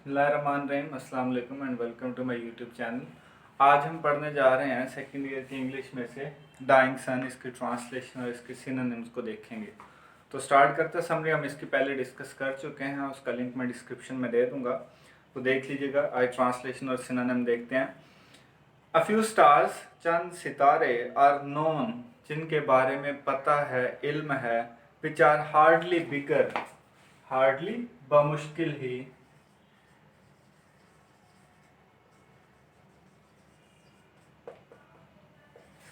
बिस्मिल्लाहिर्रहमानिर्रहीम, अस्सलाम वालेकुम and welcome to my YouTube channel. आज हम पढ़ने जा रहे हैं सेकेंड ईयर की इंग्लिश में से डाइंग सन, इसकी ट्रांसलेशन और इसके सिनोनिम्स को देखेंगे। तो स्टार्ट करते समरी हम इसकी पहले डिस्कस कर चुके हैं, उसका लिंक मैं डिस्क्रिप्शन में दे दूंगा, तो देख लीजिएगा। आज ट्रांसलेशन और सिनोनिम देखते हैं। अ फ्यू स्टार्स, चंद सितारे, आर नोन, जिनके बारे में पता है, इल्म है, which are hardly bigger, hardly बमुश्किल ही,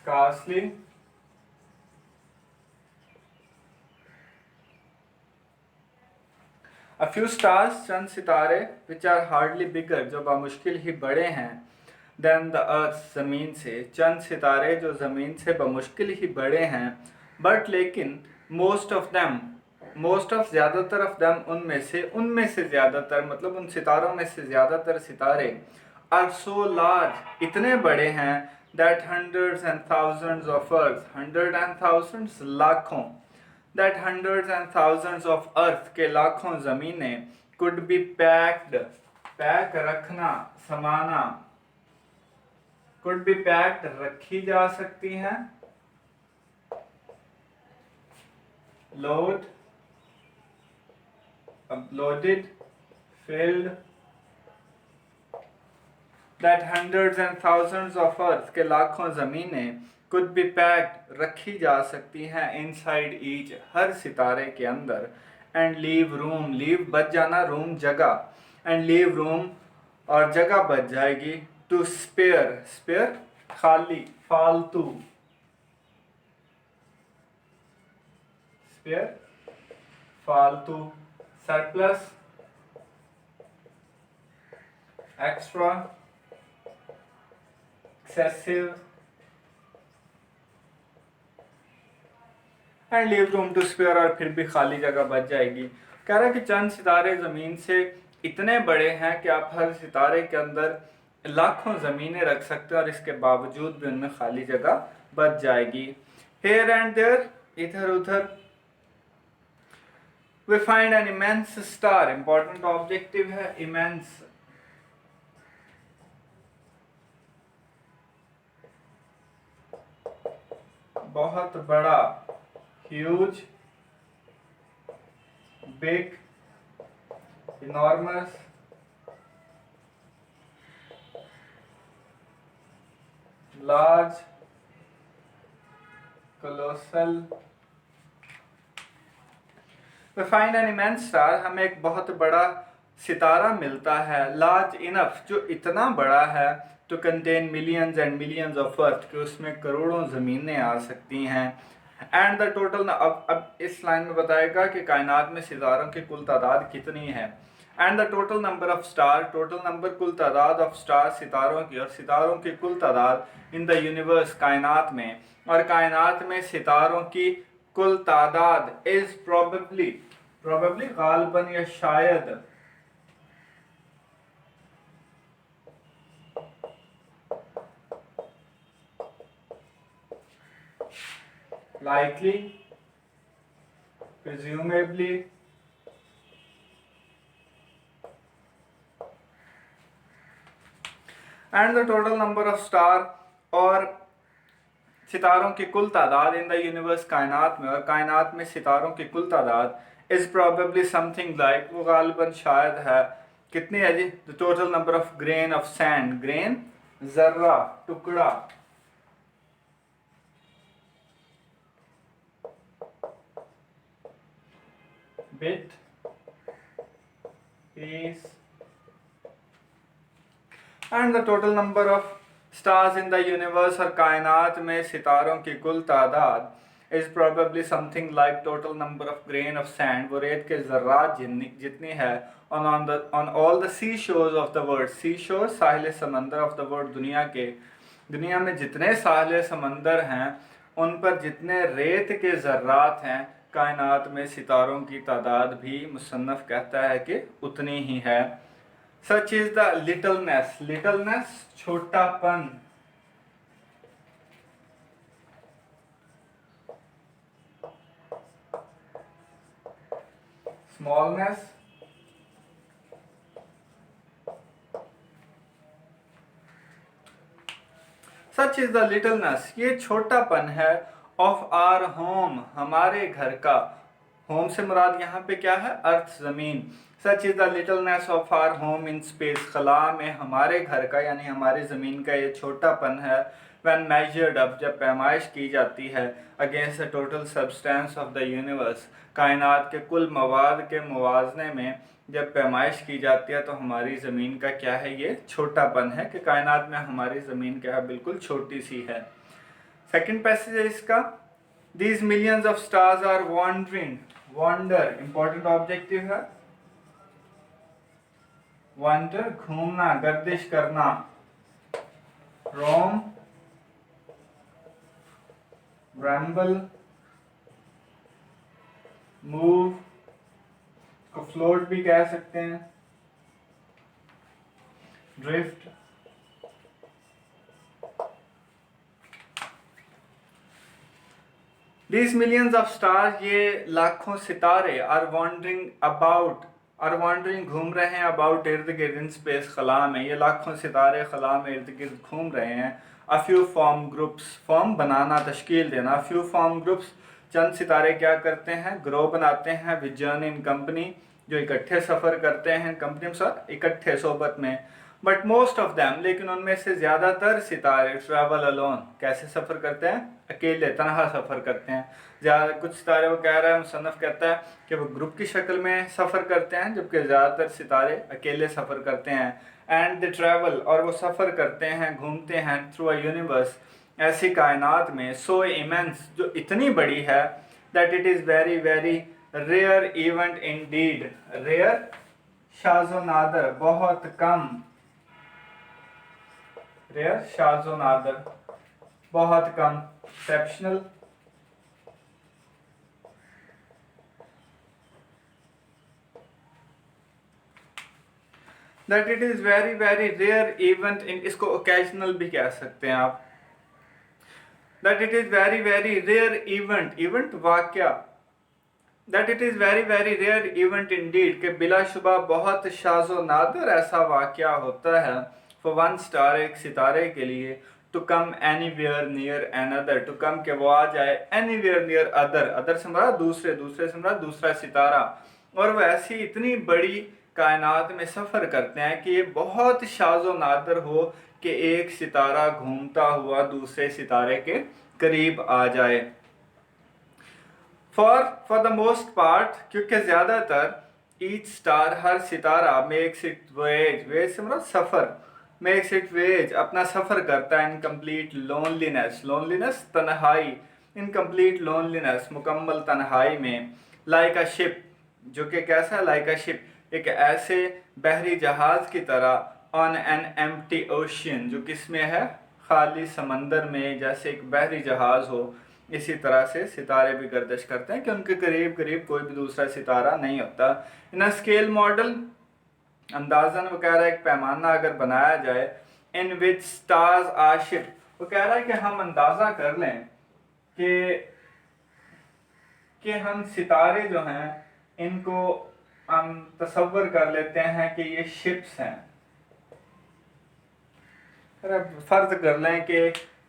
scarcely, a few stars, चंद सितारे, which are hardly bigger, जो बमुश्किल ही बड़े हैं, than the earth, ज़मीन से, चंद सितारे जो ज़मीन से बमुश्किल ही बड़े हैं, but लेकिन most of them, most of ज़्यादातर of them, उनमें से ज़्यादातर मतलब उन सितारों में से ज़्यादातर सितारे are so large, इतने बड़े हैं, that hundreds and thousands of earth, hundred and thousands लाखों, that hundreds and thousands of earth के लाखों ज़मीनें could be packed, पैक रखना, समाना, could be packed रखी जा सकती हैं, load, uploaded, filled, that hundreds and thousands of earth के लाखों ज़मीनें could be packed रखी जा सकती हैं inside each, हर सितारे के अंदर, and leave room, leave बच जाना, room जगह, and leave room और जगह बच जाएगी, to spare, spare खाली, फालतू, spare फालतू, surplus extra, excessive, and leave room to spare, और फिर भी खाली जगह बच जाएगी। कह रहा है कि चंद सितारे ज़मीन से इतने बड़े हैं कि आप हर सितारे के अंदर लाखों ज़मीनें रख सकते हैं और इसके बावजूद भी उनमें खाली जगह बच जाएगी। हेयर एंड देयर, इधर उधर, we find an immense star, important objective है इमेंस, बहुत बड़ा, huge, big, enormous, large, colossal. We find an immense star, हमें एक बहुत बड़ा सितारा मिलता है, लार्ज इनफ, जो इतना बड़ा है, to contain millions and millions of earth, कि उसमें करोड़ों ज़मीनें आ सकती हैं। एंड द टोटल, अब इस लाइन में बताएगा कि कायनात में सितारों की कुल तादाद कितनी है। And the total number of star, total number कुल तादाद ऑफ स्टार सितारों की, और सितारों की कुल तादाद इन द यूनिवर्स कायनात में, और कायनात में सितारों की कुल तादाद इज प्रोबेबली, प्रोबेबली गालबन या शायद, likely, presumably, and the total number of star, और सितारों की कुल तादाद इन द यूनिवर्स कायनात में, और कायनात में सितारों की कुल तादाद इज प्रोबेबली समथिंग लाइक, वो गालिबन शायद है, कितनी है जी, the total number of grain of sand, grain जर्रा, टुकड़ा, bit, piece, and the total number of stars in the universe, और कायनात में सितारों की कुल तादाद is probably something like total number of grain of sand, वो रेत के ज़र्रात जितनी है, on all the sea shores of the world, sea shore साहिल समंदर ऑफ द वर्ल्ड, दुनिया में जितने साहिल समंदर हैं उन पर जितने रेत के ज़र्रात हैं, कायनात में सितारों की तादाद भी मुसन्नफ़ कहता है कि उतनी ही है। Such is the littleness, littleness छोटापन, smallness such is the littleness, ये छोटापन है, ऑफ आर होम, हमारे घर का। होम से मुराद यहाँ पे क्या है? अर्थ, जमीन। Such is the littleness of our home in space, खला में हमारे घर का यानी हमारी ज़मीन का ये छोटापन है। व्हेन मेजर्ड अप, जब पैमाइश की जाती है, against the total substance of the universe, कायनात के कुल मवाद के मुवाजने में जब पैमाइश की जाती है तो हमारी ज़मीन का क्या है? ये छोटापन है कि कायनात में हमारी ज़मीन क्या है? बिल्कुल छोटी सी है। सेकंड पैसेज है इसका, these millions of stars are wandering, wander important objective है, वॉन्डर घूमना, गर्दिश करना, रोम, रैम्बल, मूव, को फ्लोट भी कह सकते हैं, drift. These millions of stars, ये लाखों सितारे, are wandering about, are wandering घूम रहे हैं, अबाउट इर्द गिर्द, इन स्पेस खला में, ये लाखों सितारे खला में इर्द गिर्द घूम रहे हैं। A few form groups, form बनाना, तश्कील देना, अ फ्यू फॉर्म ग्रुप्स, चंद सितारे क्या करते हैं? ग्रो बनाते हैं, विद जर्नी इन कंपनी, जो इकट्ठे सफ़र करते हैं, कंपनी में सर इकट्ठे सोबत में। बट मोस्ट ऑफ दैम, लेकिन उनमें से ज़्यादातर सितारे, ट्रैवल अलोन, कैसे सफ़र करते हैं? अकेले, तनहा सफ़र करते हैं। ज़्यादा कुछ सितारे, वो कह रहा है, मुसन्नफ़ कहता है कि वो ग्रुप की शक्ल में सफ़र करते हैं, जबकि ज़्यादातर सितारे अकेले सफ़र करते हैं। एंड दे ट्रैवल, और वो सफ़र करते हैं, घूमते हैं, थ्रू अ यूनिवर्स, ऐसी कायनात में, सो इमेंस, जो इतनी बड़ी है, that it is very very rare event indeed, rare शाज़ो नादर, बहुत कम, रेयर शाज़ो नादर, बहुत कम, exceptional, that it is very very rare event in, इसको ओकेजनल भी कह सकते हैं आप, that it is very very rare event, event वाक़या, that it is very very rare event indeed, के बिलाशुबा बहुत शाज़ो नादर ऐसा वाक़या होता है, फॉर वन स्टार, एक सितारे के लिए, to come anywhere near another, to come के वो आ जाए, एनीवेयर नियर अदर, अदर से मरा दूसरे, दूसरे से मरा दूसरा सितारा, और वह ऐसी इतनी बड़ी कायनात में सफ़र करते हैं कि ये बहुत शाज़ो नादर हो कि एक सितारा घूमता हुआ दूसरे सितारे के करीब आ जाए। फॉर द मोस्ट पार्ट, क्योंकि ज़्यादातर, ईच स्टार, हर सितारा, मेक्स इट वेज, वेज से मतलब सफ़र, मेक्स इट वेज, अपना सफ़र करता है, इनकम्प्लीट लोनलीनेस, लोनलीनेस तन्हाई, इनकम्प्लीट लोनलीनेस, मुकम्मल तन्हाई में, लाइक अ शिप, जो कि कैसा है? लाइक अ शिप, एक ऐसे बहरी जहाज़ की तरह, ऑन एन एम्प्टी ओशियन, जो किस में है? खाली समंदर में, जैसे एक बहरी जहाज़ हो, इसी तरह से सितारे भी गर्दिश करते हैं कि उनके करीब करीब कोई भी दूसरा सितारा नहीं होता। इन अ स्केल मॉडल, अंदाजन वो कह रहा है एक पैमाना अगर बनाया जाए, इन विच स्टार्स आर शिप, वो कह रहा है कि हम अंदाज़ा कर लें कि हम सितारे जो हैं इनको हम तसव्वुर कर लेते हैं कि ये शिप्स हैं, फर्ज कर लें कि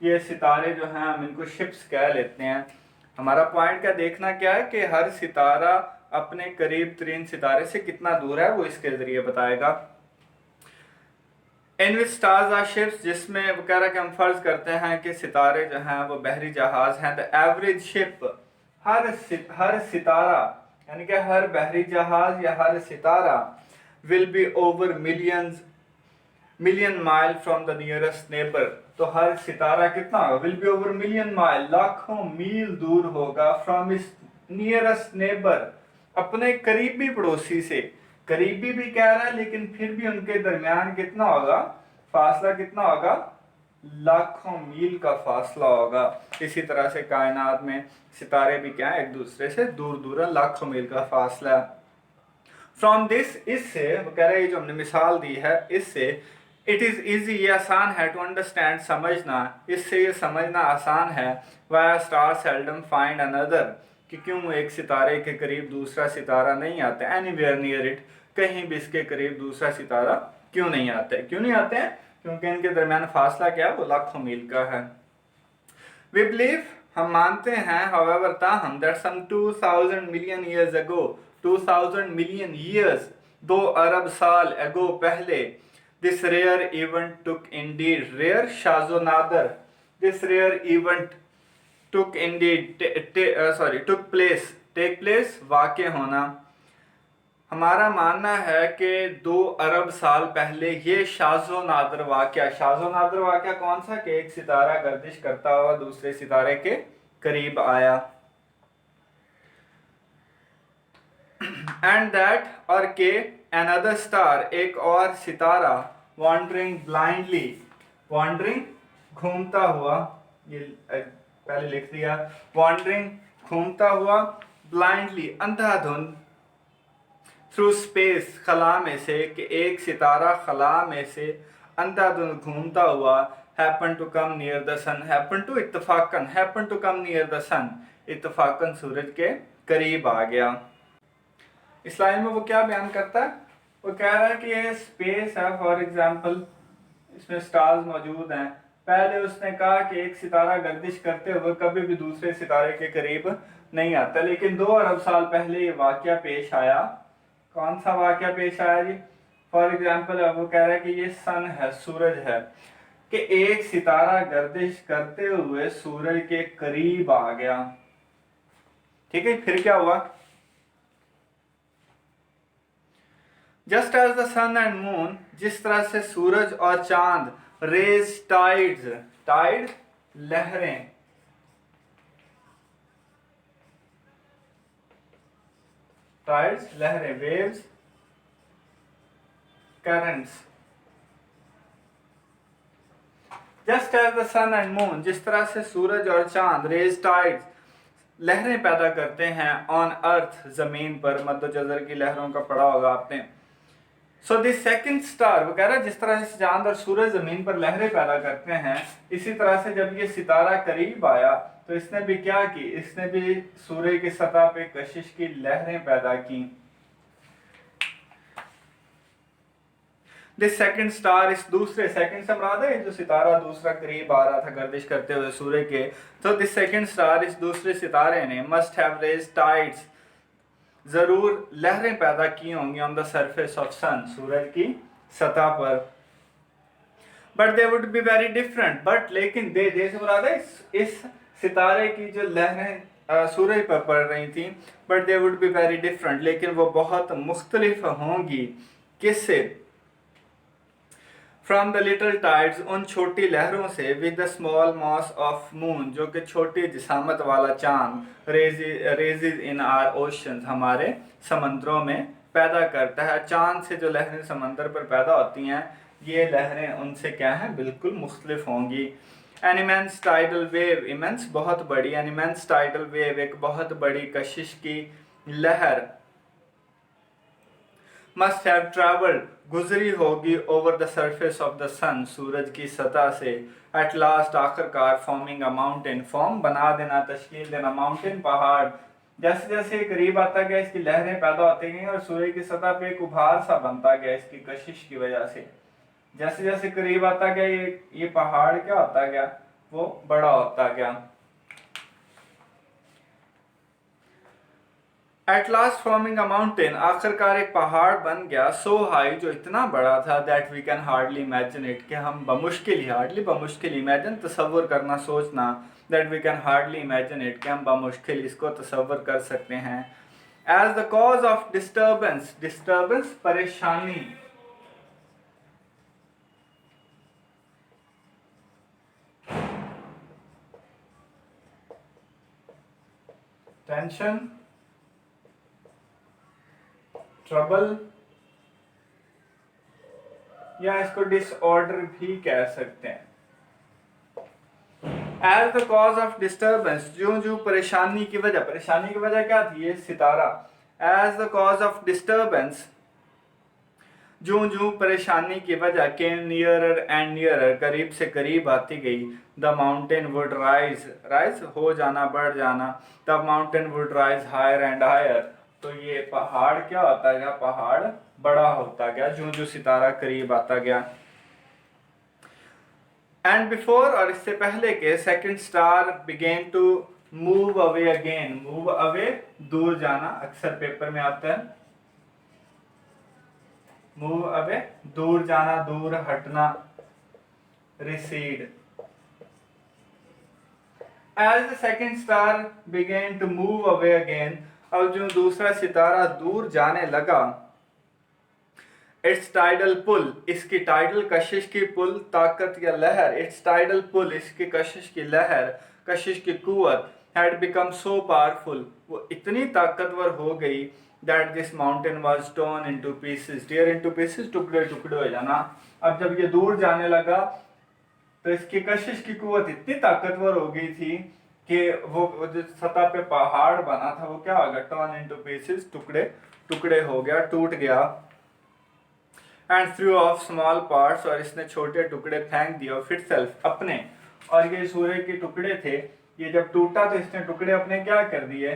ये सितारे जो हैं हम इनको शिप्स कह लेते हैं। हमारा पॉइंट क्या देखना क्या है कि हर सितारा अपने करीब तरीन सितारे से कितना दूर है, वो इसके ज़रिए बताएगा। इन विच स्टार्स आर शिप्स, जिसमें वो कह रहा है कि हम फर्ज करते हैं कि सितारे जो हैं वो बहरी जहाज़ हैं। द एवरेज शिप, हर सितारा, यानी कि हर बहरी जहाज़ या हर सितारा, will be over million mile from the nearest neighbour, तो हर सितारा कितना होगा? Will be over million mile, लाखों मील दूर होगा, फ्रॉम इस नियरेस्ट नेबर, अपने करीबी पड़ोसी से। करीबी भी कह रहा है लेकिन फिर भी उनके दरमियान कितना होगा? फासला कितना होगा? लाखों मील का फासला होगा। इसी तरह से कायनात में सितारे भी क्या है? एक दूसरे से दूर दूर है, लाखों मील का फासला। फ्रॉम दिस, इससे वो कह रहे हैं जो हमने मिसाल दी है इससे, इट इज़ ईजी, ये आसान है, टू अंडरस्टैंड, समझना, इससे ये समझना आसान है, why star seldom find another, कि क्यों एक सितारे के करीब दूसरा सितारा नहीं आता, एनीवेयर नियर इट, कहीं भी इसके करीब दूसरा सितारा क्यों नहीं आता है? क्यों नहीं आते हैं? क्योंकि इनके दरमियान फासला क्या है, वो लाखों मील का है। वी बिलीव, हम मानते हैं, however ताहम, that some 2000 million years ago, 2000 million years, 2 अरब साल ago, पहले, this rare event took indeed, rare Shazo Nadar, this rare event took indeed, took place, take place, वाक़े होना। हमारा मानना है कि 2 अरब साल पहले ये शाज़ो नादर वाक़या कौन सा, कि एक सितारा गर्दिश करता हुआ दूसरे सितारे के करीब आया। एंड दैट, और के, अनदर स्टार, एक और सितारा, वॉन्डरिंग ब्लाइंडली, वॉन्डरिंग घूमता हुआ, ये पहले लिख दिया, वॉन्डरिंग घूमता हुआ, ब्लाइंडली अंधाधुंध, थ्रू स्पेस, खला में से, कि एक सितारा खला में से अंधाधुंध घूमता हुआ, happen to come near the sun, happen to इत्तफाकन, happen to come near the sun, इत्तफाकन सूरज के करीब आ गया। इस लाइन में वो क्या बयान करता है, वो कह रहा है कि ये स्पेस है, फॉर एग्जांपल इसमें स्टार्स मौजूद हैं। पहले उसने कहा कि एक सितारा गर्दिश करते हुए कभी भी दूसरे सितारे के करीब नहीं आता, लेकिन 2 अरब साल पहले ये वाक़या पेश आया। कौन सा वाक़या पेश आया जी? फॉर एग्जाम्पल वो कह रहा है कि ये सन है, सूरज है, कि एक सितारा गर्दिश करते हुए सूरज के करीब आ गया। ठीक है, फिर क्या हुआ? Just as the sun and moon, जिस तरह से सूरज और चांद, रेज टाइड्स, टाइड लहरें, टाइड्स लहरें, waves, currents, just as the sun and moon, जिस तरह से सूरज और चांद, रेज टाइड्स, लहरें पैदा करते हैं, ऑन अर्थ, जमीन पर, मद्दो जजर की लहरों का पढ़ा होगा आपने। सो दिस सेकंड स्टार, वो कह रहा है जिस तरह से चांद और सूरज जमीन पर लहरें पैदा करते हैं, इसी तरह से जब ये सितारा करीब आया तो इसने भी क्या की, इसने भी सूरज की सतह पे कशिश की लहरें पैदा की। दिस सेकंड स्टार, इस दूसरे, सेकंड से मुराद है जो सितारा दूसरा करीब आ रहा था गर्दिश करते हुए सूर्य के, तो दिस सेकंड स्टार, इस दूसरे सितारे ने, मस्ट हैव रेज टाइड्स, जरूर लहरें पैदा की होंगी, ऑन द सरफेस ऑफ सन, सूरज की सतह पर। But they would be very different, but लेकिन दे से मुराद है इस सितारे की जो लहरें सूरज पर पड़ रही थी, but they would be very different, लेकिन वो बहुत मुख्तलिफ होंगी। किससे? फ्रॉम द लिटल टाइड्स, उन छोटी लहरों से, with the small mass of moon, जो कि छोटी जिसामत वाला चांद, रेजिज इन आर ओशंस, हमारे समंदरों में पैदा करता है। चांद से जो लहरें समंदर पर पैदा होती हैं, ये लहरें उनसे क्या हैं, बिल्कुल मुख्तलिफ होंगी। An immense tidal wave, immense बहुत बड़ी, एन इमेंस टाइडल वेव, एक बहुत बड़ी कशिश की लहर, मस्ट हैव ट्रैवल्ड, गुजरी होगी, over the surface of the sun, सूरज की सतह से, एट लास्ट, आखिरकार, फॉर्मिंग अ माउंटेन, फॉर्म बना देना, तश्कील देना, माउंटेन पहाड़। जैसे जैसे करीब आता गया इसकी लहरें पैदा होती गई और सूरज की सतह पे एक उभार सा बनता गया इसकी कशिश की वजह से। जैसे जैसे करीब आता गया ये पहाड़ क्या होता गया, वो बड़ा होता गया। At last forming a mountain, आखिरकार एक पहाड़ बन गया, सो हाई, जो इतना बड़ा था, that we can hardly imagine it, कि हम बमुश्किल ही, हार्डली बमुश्किल, इमेजिन तसव्वुर करना, सोचना, that we can hardly imagine it, कि हम बमुश्किल इसको तसव्वुर कर सकते हैं। As the cause of disturbance, disturbance परेशानी, टेंशन, ट्रबल, या इसको डिसऑर्डर भी कह सकते हैं। As the cause of disturbance, जो जो परेशानी की वजह, परेशानी की वजह क्या थी, ये सितारा। As the cause of disturbance, जो जो परेशानी की वजह, केम नियरर एंड नियरर, करीब से करीब आती गई, the mountain would rise, rise हो जाना, बढ़ जाना, the mountain would rise higher and higher, तो ये पहाड़ क्या होता गया, पहाड़ बड़ा होता गया, जो जो सितारा करीब आता गया। एंड बिफोर और इससे पहले के second star began to move away again. Move away दूर जाना, अक्सर पेपर में आता है। मूव अवे दूर जाना, दूर हटना, recede. As the second star began to move away again, अब जो दूसरा सितारा दूर जाने लगा, इट्स टाइडल पुल, इसकी टाइडल कशिश की पुल, ताकत या लहर, इट्स टाइडल पुल, इसकी कशिश की लहर, कशिश की कुवत, हैड बिकम सो पावरफुल, वो इतनी ताकतवर हो गई, that this mountain was torn into pieces, tear into pieces, टुकड़े टुकड़े हो जाना। अब जब ये दूर जाने लगा तो इसकी कशिश की कुवत इतनी ताकतवर हो गई थी कि वो जो सतह पे पहाड़ बना था वो क्या हो गया, टर्न इनटू पीसेस, टुकड़े टुकड़े हो गया, टूट गया। And through of small parts, और इसने छोटे टुकड़े फेंक दिए ऑफ इटसेल्फ, अपने। और ये सूर्य के टुकड़े थे, ये जब टूटा तो इसने टुकड़े अपने क्या कर दिए,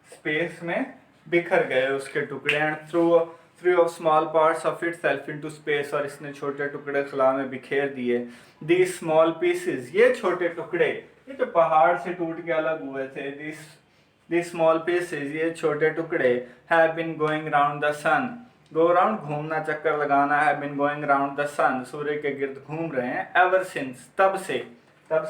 स्पेस में बिखर गए उसके टुकड़े। And through of small parts of itself into space, और इसने छोटे टुकड़े खला में बिखेर दिए। दीज स्मॉल पीसेस, ये छोटे टुकड़े, ये जो पहाड़ से टूट के अलग हुए थे, दीज स्मॉल पीसेस, ये छोटे टुकड़े, have been going round the sun, go round घूमना, चक्कर लगाना, have been going round the sun, सूर्य के गिर्द घूम रहे हैं, एवर सिंस, तब से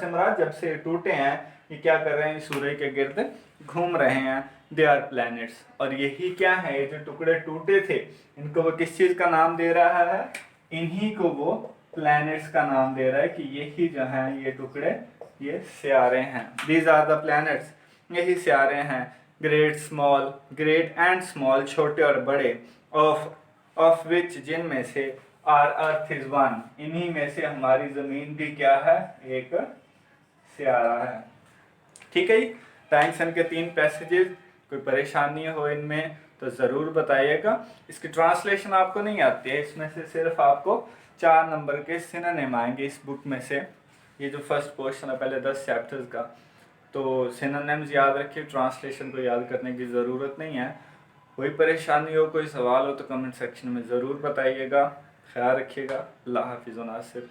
मरा जब से टूटे हैं, ये क्या कर रहे हैं, सूर्य के गिर्द घूम रहे हैं। दे आर प्लैनेट्स, और यही क्या है, ये जो टुकड़े टूटे थे, इनको वो किस चीज का नाम दे रहा है, इन्हीं को वो प्लैनेट्स का नाम दे रहा है कि यही जो है ये टुकड़े, ये सियारे हैं। दीज आर द प्लैनेट्स, यही सियारे हैं। Great small, great and small, छोटे और बड़े, ऑफ विच, जिनमें से, आर अर्थ इज वन, इन्हीं में से हमारी जमीन भी क्या है, एक सियारा है। ठीक है जी, टाइम्सन के 3 पैसेजेस, कोई परेशानी हो इनमें तो ज़रूर बताइएगा। इसकी ट्रांसलेशन आपको नहीं आती है, इसमें से सिर्फ आपको 4 नंबर के सिनोनिम आएंगे इस बुक में से। ये जो फर्स्ट पोर्शन है पहले 10 चैप्टर्स का, तो सिनोनिम्स याद रखिए, ट्रांसलेशन को याद करने की ज़रूरत नहीं है। कोई परेशानी हो, कोई सवाल हो तो कमेंट सेक्शन में ज़रूर बताइएगा। ख्याल रखिएगा। अल्लाह हाफिज़ व नासिर।